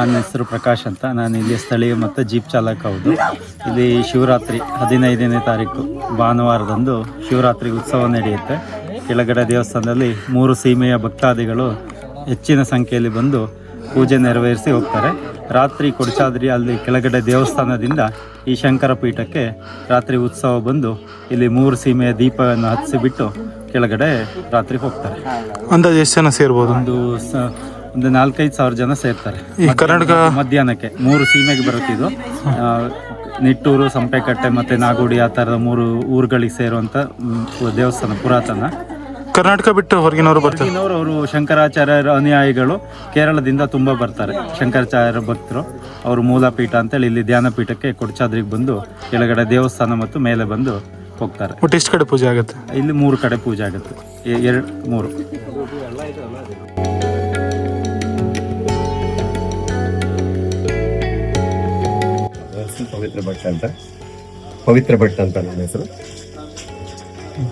ನನ್ನ ಹೆಸರು ಪ್ರಕಾಶ್ ಅಂತ. ನಾನು ಇಲ್ಲಿ ಸ್ಥಳೀಯ ಮತ್ತು ಜೀಪ್ ಚಾಲಕ. ಹೌದು, ಇಲ್ಲಿ ಶಿವರಾತ್ರಿ 15ನೇ ತಾರೀಕು ಭಾನುವಾರದಂದು ಶಿವರಾತ್ರಿ ಉತ್ಸವ ನಡೆಯುತ್ತೆ. ಕೆಳಗಡೆ ದೇವಸ್ಥಾನದಲ್ಲಿ 3 ಸೀಮೆಯ ಭಕ್ತಾದಿಗಳು ಹೆಚ್ಚಿನ ಸಂಖ್ಯೆಯಲ್ಲಿ ಬಂದು ಪೂಜೆ ನೆರವೇರಿಸಿ ಹೋಗ್ತಾರೆ. ರಾತ್ರಿ ಕೊಡಚಾದ್ರಿ ಅಲ್ಲಿ ಕೆಳಗಡೆ ದೇವಸ್ಥಾನದಿಂದ ಈ ಶಂಕರ ಪೀಠಕ್ಕೆ ರಾತ್ರಿ ಉತ್ಸವ ಬಂದು ಇಲ್ಲಿ 3 ಸೀಮೆಯ ದೀಪವನ್ನು ಹಚ್ಚಿಬಿಟ್ಟು ಕೆಳಗಡೆ ರಾತ್ರಿ ಹೋಗ್ತಾರೆ. ಅಂದಾಜು ಎಷ್ಟು ಜನ ಸೇರ್ಬೋದು? ಒಂದು 4-5 ಸಾವಿರ ಜನ ಸೇರ್ತಾರೆ. ಈ ಕರ್ನಾಟಕ ಮಧ್ಯಾಹ್ನಕ್ಕೆ 3 ಸೀಮೆಗೆ ಬರುತ್ತಿದ್ದು ನಿಟ್ಟೂರು, ಸಂಪೆಕಟ್ಟೆ ಮತ್ತು ನಾಗೋಡಿ ಆ ಥರದ 3 ಊರುಗಳಿಗೆ ಸೇರುವಂಥ ದೇವಸ್ಥಾನ ಪುರಾತನ. ಕರ್ನಾಟಕ ಬಿಟ್ಟು ಹೊರಗಿನವರು ಬರ್ತಾರೆ. ಅವರು ಶಂಕರಾಚಾರ್ಯರ ಅನುಯಾಯಿಗಳು ಕೇರಳದಿಂದ ತುಂಬ ಬರ್ತಾರೆ. ಶಂಕರಾಚಾರ್ಯರ ಭಕ್ತರು ಅವರು ಮೂಲಪೀಠ ಅಂತೇಳಿ ಇಲ್ಲಿ ಧ್ಯಾನ ಪೀಠಕ್ಕೆ ಕೊಡಚಾದ್ರಿಗೆ ಬಂದು ಕೆಳಗಡೆ ದೇವಸ್ಥಾನ ಮತ್ತು ಮೇಲೆ ಬಂದು ಹೋಗ್ತಾರೆ. ಒಟ್ಟು ಎಷ್ಟು ಕಡೆ ಪೂಜೆ ಆಗುತ್ತೆ? ಇಲ್ಲಿ 3 ಕಡೆ ಪೂಜೆ ಆಗುತ್ತೆ. 3 ಪವಿತ್ರ ಭಟ್ ಅಂತ ನನ್ನ ಹೆಸರು.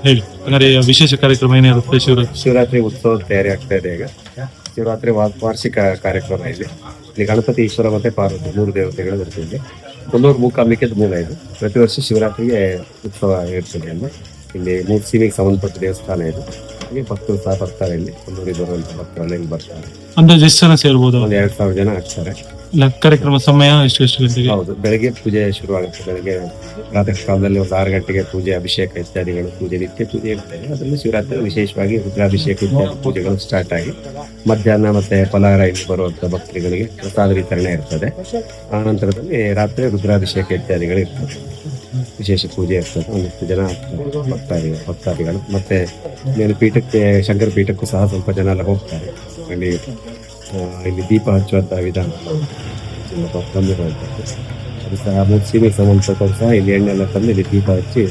ಹೇಳಿ, ವಿಶೇಷ ಕಾರ್ಯಕ್ರಮ ಏನಿರುತ್ತೆ? ಶಿವರಾತ್ರಿ ಉತ್ಸವದ ತಯಾರಿ ಆಗ್ತಾ ಇದೆ. ಈಗ ಶಿವರಾತ್ರಿ ವಾರ್ಷಿಕ ಕಾರ್ಯಕ್ರಮ ಇಲ್ಲಿ ಗಣಪತಿ, ಈಶ್ವರ ಮತ್ತೆ ಪಾರ್ವತಿ 3 ದೇವತೆಗಳು ಇರ್ತದೆ. ಕೊಲ್ಲೂರು ಮೂಕಾಂಬಿಕೆದ ಮೂಲ ಇದು. ಪ್ರತಿ ವರ್ಷ ಶಿವರಾತ್ರಿಗೆ ಉತ್ಸವ ಇರ್ತದೆ. ಇಲ್ಲಿ 3 ಸೀಮೆಗೆ ಸಂಬಂಧಪಟ್ಟ ದೇವಸ್ಥಾನ ಇದು. ಹಾಗೆ ಭಕ್ತರು ಸಹ ಬರ್ತಾರೆ. ಇಲ್ಲಿ ಕೊಲ್ಲೂರಿಗೆ ಬರುವಂತ ಭಕ್ತರೆಲ್ಲ ಇಲ್ಲಿ ಬರ್ತಾರೆ. ಅಂದಾಜು ಎಷ್ಟು ಜನ ಸೇರ್ಬೋದು? ಒಂದು 2,000 ಜನ ಆಗ್ತಾರೆ. ಕಾರ್ಯಕ್ರಮ ಸಮಯ ಎಷ್ಟು ಗಂಟೆಗೆ? ಹೌದು, ಬೆಳಗ್ಗೆ ಪೂಜೆ ಶುರು ಆಗುತ್ತೆ. ಬೆಳಗ್ಗೆ ಪ್ರಾತಃ ಕಾಲದಲ್ಲಿ ಒಂದು 6 ಗಂಟೆಗೆ ಪೂಜೆ, ಅಭಿಷೇಕ ಇತ್ಯಾದಿಗಳು ನಿತ್ಯ ಪೂಜೆ ಇರ್ತದೆ. ಅದರಲ್ಲಿ ಶಿವರಾತ್ರಿ ವಿಶೇಷವಾಗಿ ರುದ್ರಾಭಿಷೇಕ ಇತ್ಯಾದಿ ಪೂಜೆಗಳು ಸ್ಟಾರ್ಟ್ ಆಗಿ ಮಧ್ಯಾಹ್ನ ಮತ್ತೆ ಫಲಹಾರ ಇಲ್ಲಿ ಬರುವಂತ ಭಕ್ತರಿಗೆ ಪ್ರಸಾದ ವಿತರಣೆ ಇರ್ತದೆ. ಆ ನಂತರದಲ್ಲಿ ರಾತ್ರಿ ರುದ್ರಾಭಿಷೇಕ ಇತ್ಯಾದಿಗಳು ಇರ್ತದೆ. ವಿಶೇಷ ಪೂಜೆ ಇರ್ತದೆ. ಒಂದಿಷ್ಟು ಜನ ಭಕ್ತಾದಿಗಳು ಮತ್ತೆ ಪೀಠಕ್ಕೆ, ಶಂಕರ ಪೀಠಕ್ಕೂ ಸಹ ಸ್ವಲ್ಪ ಜನ ಎಲ್ಲ ಹೋಗ್ತಾರೆ. ಇಲ್ಲಿ ದೀಪ ಹಚ್ಚುವಂತ ವಿಧಾನ ಬಂದಿರುವಂಥದ್ದು. ಅದು ಸಹ 3 ಸೀಮೆಗೆ ಸಂಬಂಧಪಟ್ಟರು ಸಹ ಇಲ್ಲಿ ಎಣ್ಣೆಲ್ಲ ತಂದು ಇಲ್ಲಿ ದೀಪ ಹಚ್ಚಿ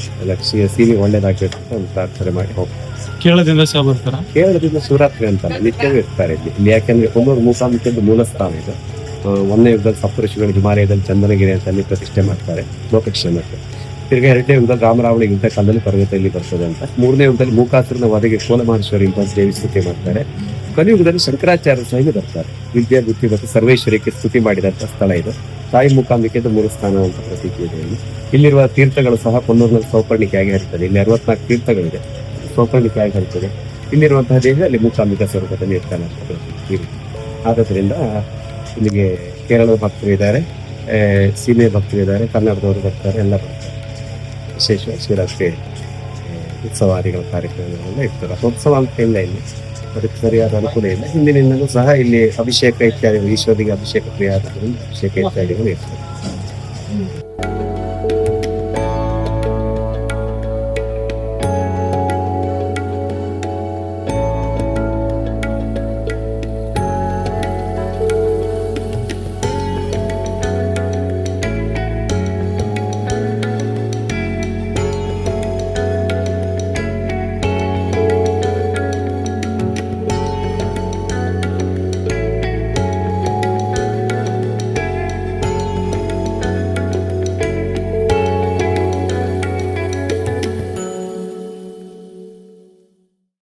ಸೀಮೆ ಒಳ್ಳೇದಾಗಬೇಕು ಅಂತ ಒಂದು ಪ್ರಾರ್ಥನೆ ಮಾಡಿ ಹೋಗ್ತಾರೆ. ಕೇರಳದಿಂದ ಸಹ ಬರ್ತಾರೆ. ಕೇರಳದಿಂದ ಶಿವರಾತ್ರಿ ಅಂತ ನಿತ್ಯವೂ ಇರ್ತಾರೆ ಇಲ್ಲಿ. ಯಾಕೆಂದ್ರೆ ಕೊಲ್ಲೂರು ಮೂಕಾಂಬಿಕೆದು ಮೂಲ ಸ್ಥಾನ ಇದು. 1ನೇ ಯುಗದಲ್ಲಿ ಸಪ್ತಋಷಿಗಳು ಹಿಮಾಲಯದಲ್ಲಿ ಚಂದನಗಿರಿ ಅಂತ ಅಲ್ಲಿ ಪ್ರತಿಷ್ಠೆ ಮಾಡ್ತಾರೆ ಲೋಕಕ್ಷೇಮಕ್ಕೆ. ತಿರ್ಗಿ 2ನೇ ಯುಗದಲ್ಲಿ ರಾಮರಾವಣ ಯುದ್ಧ ಕಾಲದಲ್ಲಿ ಪರ್ವತದಲ್ಲಿ ಬರ್ತದೆ ಅಂತ. 3ನೇ ಯುಗದಲ್ಲಿ ಮೂಕಾಸುರನ ವಧೆಗೆ ಕೋಲಮಹೇಶ್ವರಿ ಅಂತ ದೇವಿ ಸ್ತುತಿ ಮಾಡ್ತಾರೆ. ಕಲಿಯುಗದಲ್ಲಿ ಶಂಕರಾಚಾರ್ಯ ಸಹ ಬರ್ತಾರೆ. ವಿದ್ಯಾ ಬುದ್ಧಿ ಮತ್ತು ಸರ್ವೇಶ್ವರಿಕೆ ಸ್ತುತಿ ಮಾಡಿದಂಥ ಸ್ಥಳ ಇದು. ತಾಯಿ ಮೂಕಾಂಬಿಕೆದು 3 ಸ್ಥಾನ ಅಂತ ಪ್ರತೀತಿ ಇದೆ. ಇಲ್ಲಿರುವ ತೀರ್ಥಗಳು ಸಹ ಕೊಲ್ಲೂರಿನಲ್ಲಿ ಸೌಪರ್ಣಿಕೆಯಾಗಿ ಹರಿತದೆ. ಇಲ್ಲಿ 64 ತೀರ್ಥಗಳಿದೆ, ಸೌಪರ್ಣಿಕೆಯಾಗಿ ಹರಿತದೆ. ಇಲ್ಲಿರುವಂತಹ ದೇಹ ಅಲ್ಲಿ ಮೂಕಾಂಬಿಕಾ ಸ್ವರೂಪದಲ್ಲಿ ಇರ್ತಾನೆ ಅಂತ. ಆದ್ದರಿಂದ ಇಲ್ಲಿಗೆ ಕೇರಳದ ಭಕ್ತರು ಇದ್ದಾರೆ, ಸೀಮೆ ಭಕ್ತರು ಇದ್ದಾರೆ, ಕನ್ನಡದವರು ಬರ್ತಾರೆ, ಎಲ್ಲ ಬರ್ತಾರೆ. ವಿಶೇಷವಾಗಿ ಶಿವರಾತ್ರಿ ಉತ್ಸವಾದಿಗಳ ಕಾರ್ಯಕ್ರಮಗಳೆಲ್ಲ ಇರ್ತದೆ. ಉತ್ಸವ ಅಂತ ಇಲ್ಲ ಇಲ್ಲಿ, ಅದಕ್ಕೆ ಸರಿಯಾದ ಅನುಕೂಲ ಇಲ್ಲ. ಹಿಂದಿನಿಂದಲೂ ಸಹ ಇಲ್ಲಿ ಅಭಿಷೇಕ ಇತ್ಯಾದಿಗಳು, ಈಶ್ವರಿಗೆ ಅಭಿಷೇಕ ಪ್ರಿಯ ಅಭಿಷೇಕ ಇತ್ಯಾದಿಗಳು ಇರ್ತದೆ.